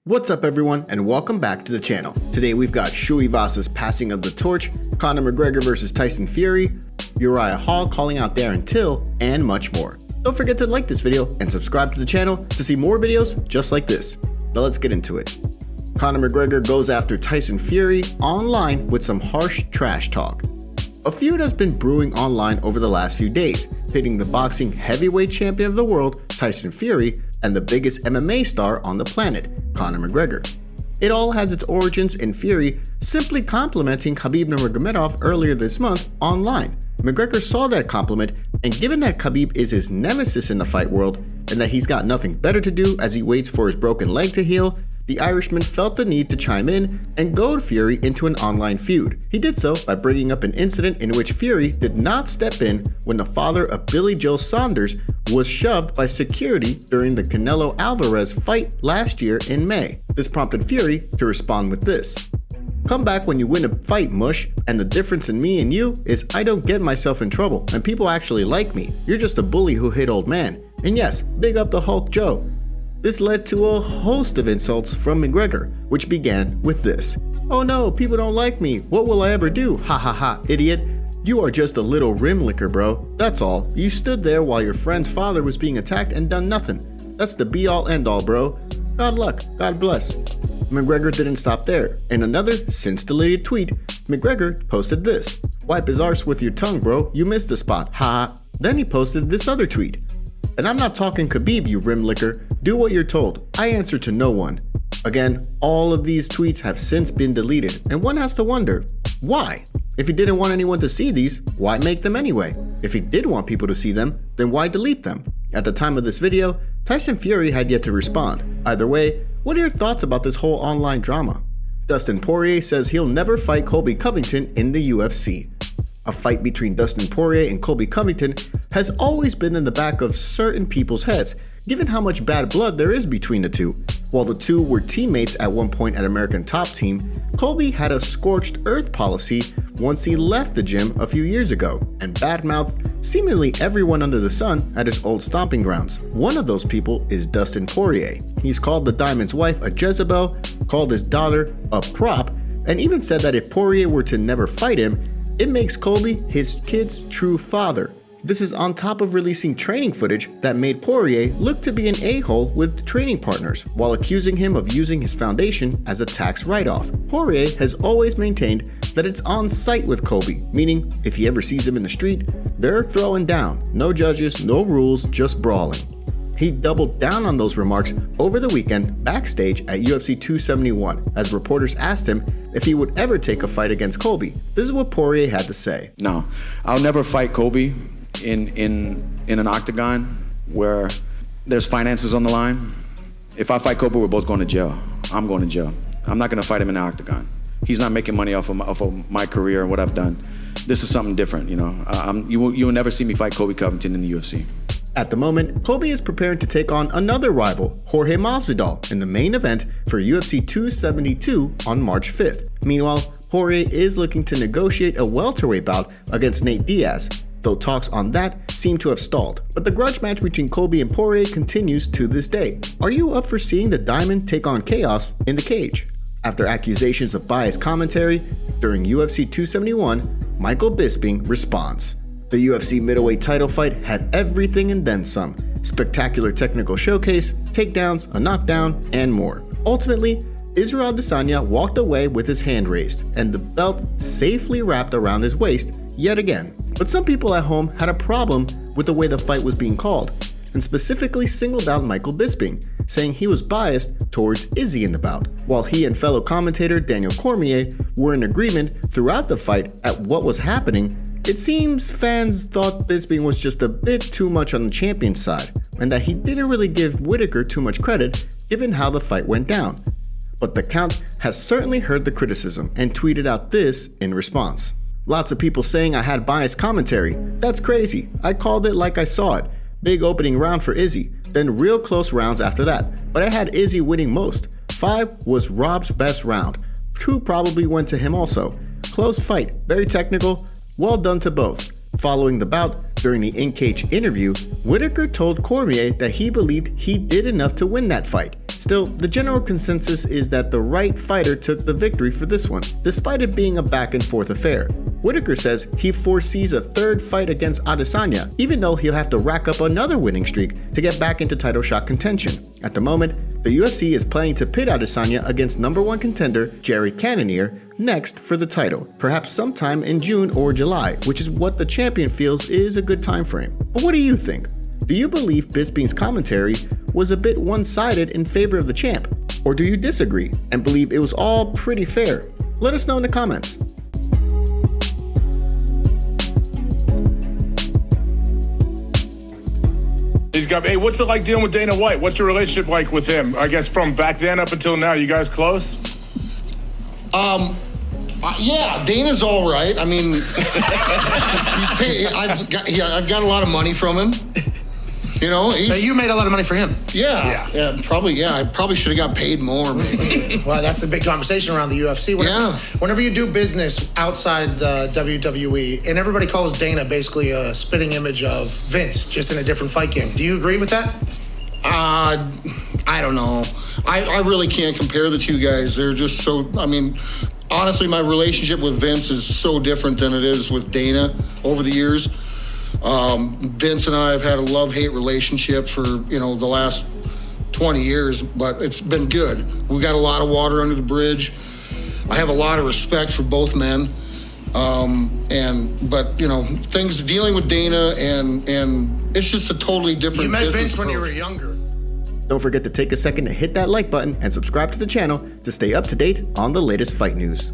What's up everyone, and welcome back to the channel. Today we've got Tuivasa's passing of the torch, Conor McGregor versus Tyson Fury, Uriah Hall calling out Darren Till, and much more. Don't forget to like this video and subscribe to the channel to see more videos just like this. Now let's get into it. Conor McGregor goes after Tyson Fury online with some harsh trash talk. A feud has been brewing online over the last few days, pitting the boxing heavyweight champion of the world, Tyson Fury, and the biggest MMA star on the planet, Conor McGregor. It all has its origins in Fury simply complimenting Khabib Nurmagomedov earlier this month online. McGregor saw that compliment, and given that Khabib is his nemesis in the fight world, and that he's got nothing better to do as he waits for his broken leg to heal, the Irishman felt the need to chime in and goad Fury into an online feud. He did so by bringing up an incident in which Fury did not step in when the father of Billy Joe Saunders was shoved by security during the Canelo Alvarez fight last year in May. This prompted Fury to respond with this: "Come back when you win a fight, mush, and the difference in me and you is I don't get myself in trouble and people actually like me. You're just a bully who hit old man. And yes, big up the Hulk Joe." This led to a host of insults from McGregor, which began with this: "Oh no, people don't like me. What will I ever do? Ha ha ha, idiot. You are just a little rim licker, bro. That's all. You stood there while your friend's father was being attacked and done nothing. That's the be all end all, bro. God luck, God bless." McGregor didn't stop there. In another since deleted tweet, McGregor posted this: "Wipe his arse with your tongue, bro. You missed the spot. Ha." Then he posted this other tweet: "And I'm not talking Khabib, you rim licker. Do what you're told. I answer to no one." Again, all of these tweets have since been deleted, and one has to wonder, why? If he didn't want anyone to see these, why make them anyway? If he did want people to see them, then why delete them? At the time of this video, Tyson Fury had yet to respond. Either way, what are your thoughts about this whole online drama? Dustin Poirier says he'll never fight Colby Covington in the UFC. A fight between Dustin Poirier and Colby Covington has always been in the back of certain people's heads, given how much bad blood there is between the two. While the two were teammates at one point at American Top Team, Colby had a scorched earth policy once he left the gym a few years ago, and badmouthed seemingly everyone under the sun at his old stomping grounds. One of those people is Dustin Poirier. He's called the Diamond's wife a Jezebel, called his daughter a prop, and even said that if Poirier were to never fight him, it makes Colby his kid's true father. This is on top of releasing training footage that made Poirier look to be an a-hole with training partners, while accusing him of using his foundation as a tax write-off. Poirier has always maintained that it's on site with Colby, meaning if he ever sees him in the street, they're throwing down. No judges, no rules, just brawling. He doubled down on those remarks over the weekend backstage at UFC 271 as reporters asked him if he would ever take a fight against Colby. This is what Poirier had to say. "No, I'll never fight Colby in an octagon where there's finances on the line. If I fight Colby, we're both going to jail. I'm going to jail. I'm not going to fight him in an octagon. He's not making money off of my career and what I've done. This is something different, you know. You will never see me fight Colby Covington in the UFC." At the moment, Colby is preparing to take on another rival, Jorge Masvidal, in the main event for UFC 272 on March 5th. Meanwhile, Poirier is looking to negotiate a welterweight bout against Nate Diaz, though talks on that seem to have stalled. But the grudge match between Colby and Poirier continues to this day. Are you up for seeing the Diamond take on Chaos in the cage? After accusations of biased commentary during UFC 271, Michael Bisping responds. The UFC middleweight title fight had everything and then some. Spectacular technical showcase, takedowns, a knockdown, and more. Ultimately, Israel Adesanya walked away with his hand raised and the belt safely wrapped around his waist yet again. But some people at home had a problem with the way the fight was being called, and specifically singled out Michael Bisping, saying he was biased towards Izzy in the bout, while he and fellow commentator Daniel Cormier were in agreement throughout the fight at what was happening. It seems fans thought Bisping was just a bit too much on the champion's side, and that he didn't really give Whittaker too much credit given how the fight went down. But the Count has certainly heard the criticism and tweeted out this in response. "Lots of people saying I had biased commentary. That's crazy. I called it like I saw it. Big opening round for Izzy, then real close rounds after that. But I had Izzy winning most. 5 was Rob's best round. 2 probably went to him also. Close fight, very technical. Well done to both." Following the bout, during the in-cage interview, Whittaker told Cormier that he believed he did enough to win that fight, Still, the general consensus is that the right fighter took the victory for this one, despite it being a back-and-forth affair. Whitaker says he foresees a third fight against Adesanya, even though he'll have to rack up another winning streak to get back into title shot contention. At the moment, the UFC is planning to pit Adesanya against #1 contender Jared Cannonier next for the title, perhaps sometime in June or July, which is what the champion feels is a good time frame. But what do you think? Do you believe Bisping's commentary was a bit one-sided in favor of the champ? Or do you disagree and believe it was all pretty fair? Let us know in the comments. Hey, what's it like dealing with Dana White? What's your relationship like with him? I guess from back then up until now, you guys close? Yeah, Dana's all right. I mean, he's paid. I've got a lot of money from him. You know, you made a lot of money for him. Yeah, probably. Yeah, I probably should have got paid more. Maybe. Well, that's a big conversation around the UFC. Whenever you do business outside the WWE, and everybody calls Dana basically a spitting image of Vince, just in a different fight game. Do you agree with that? I don't know. I really can't compare the two guys. They're just so. I mean, honestly, my relationship with Vince is so different than it is with Dana over the years. Vince and I have had a love-hate relationship for, the last 20 years, but it's been good. We got a lot of water under the bridge. I have a lot of respect for both men. But things dealing with Dana and it's just a totally different. You met Vince approach. when you were younger. Don't forget to take a second to hit that like button and subscribe to the channel to stay up to date on the latest fight news.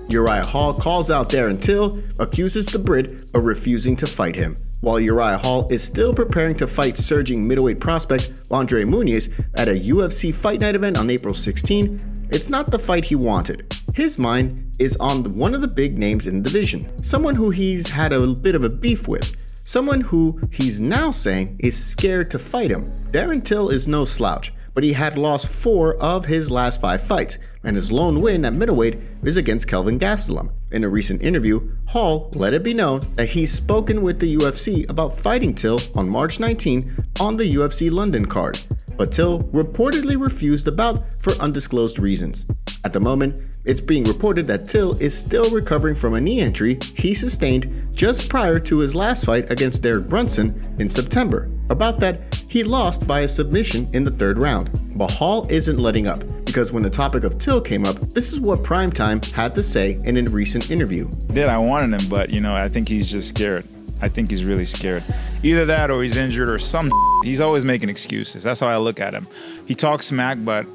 Uriah Hall calls out Darren Till, accuses the Brit of refusing to fight him. While Uriah Hall is still preparing to fight surging middleweight prospect Andre Muniz at a UFC Fight Night event on April 16, it's not the fight he wanted. His mind is on one of the big names in the division, someone who he's had a bit of a beef with, someone who he's now saying is scared to fight him. Darren Till is no slouch, but he had lost 4 of his last 5 fights, and his lone win at middleweight is against Kelvin Gastelum. In a recent interview, Hall let it be known that he's spoken with the UFC about fighting Till on March 19 on the UFC London card, but Till reportedly refused the bout for undisclosed reasons. At the moment, it's being reported that Till is still recovering from a knee injury he sustained just prior to his last fight against Derek Brunson in September. About that, he lost via submission in the 3rd round. But Hall isn't letting up, because when the topic of Till came up, this is what Primetime had to say in a recent interview. I wanted him, but I think he's just scared. I think he's really scared. Either that or he's injured or some. He's always making excuses. That's how I look at him. He talks smack, but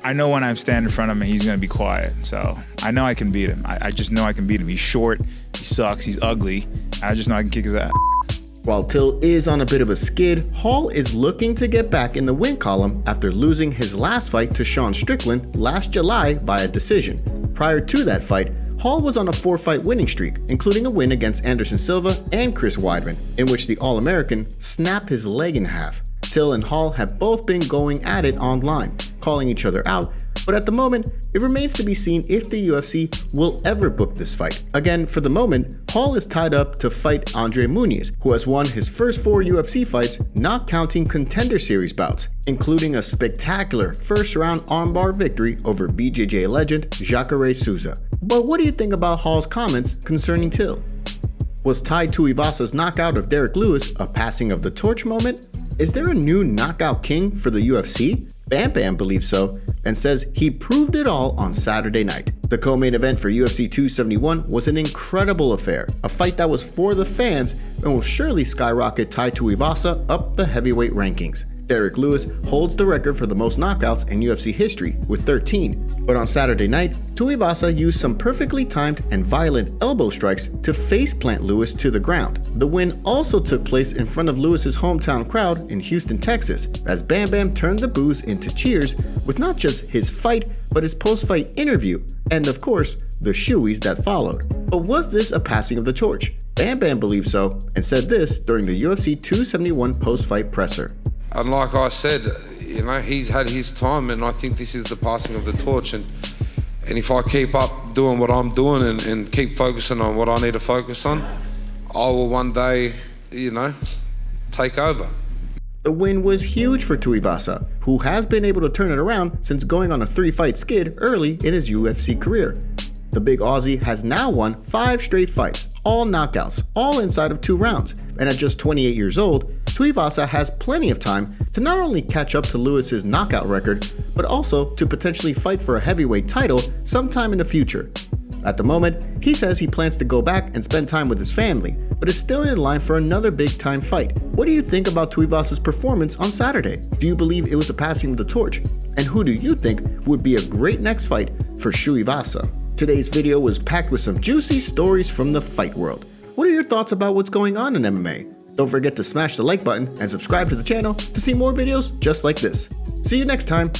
I know when I'm standing in front of him, he's going to be quiet. So I know I can beat him. I just know I can beat him. He's short, he sucks, he's ugly. I just know I can kick his ass. While Till is on a bit of a skid, Hall is looking to get back in the win column after losing his last fight to Sean Strickland last July via decision. Prior to that fight, Hall was on a 4-fight winning streak, including a win against Anderson Silva and Chris Weidman, in which the All-American snapped his leg in half. Till and Hall have both been going at it online, calling each other out, but at the moment, it remains to be seen if the UFC will ever book this fight. Again, for the moment, Hall is tied up to fight Andre Muniz, who has won his first 4 UFC fights, not counting Contender Series bouts, including a spectacular first-round armbar victory over BJJ legend Jacare Souza. But what do you think about Hall's comments concerning Till? Was Tai Tuivasa's knockout of Derek Lewis a passing of the torch moment? Is there a new knockout king for the UFC? Bam Bam believes so, and says he proved it all on Saturday night. The co-main event for UFC 271 was an incredible affair, a fight that was for the fans and will surely skyrocket Tai Tuivasa up the heavyweight rankings. Derek Lewis holds the record for the most knockouts in UFC history with 13, but on Saturday night, Tuivasa used some perfectly timed and violent elbow strikes to faceplant Lewis to the ground. The win also took place in front of Lewis's hometown crowd in Houston, Texas, as Bam Bam turned the boos into cheers with not just his fight, but his post-fight interview, and of course, the shoeies that followed. But was this a passing of the torch? Bam Bam believes so, and said this during the UFC 271 post-fight presser. And like I said, he's had his time, and I think this is the passing of the torch. And if I keep up doing what I'm doing and keep focusing on what I need to focus on, I will one day, take over. The win was huge for Tuivasa, who has been able to turn it around since going on a 3-fight skid early in his UFC career. The big Aussie has now won 5 straight fights, all knockouts, all inside of 2 rounds, and at just 28 years old, Tuivasa has plenty of time to not only catch up to Lewis's knockout record, but also to potentially fight for a heavyweight title sometime in the future. At the moment, he says he plans to go back and spend time with his family, but is still in line for another big-time fight. What do you think about Tuivasa's performance on Saturday? Do you believe it was a passing of the torch? And who do you think would be a great next fight for Tuivasa? Today's video was packed with some juicy stories from the fight world. What are your thoughts about what's going on in MMA? Don't forget to smash the like button and subscribe to the channel to see more videos just like this. See you next time.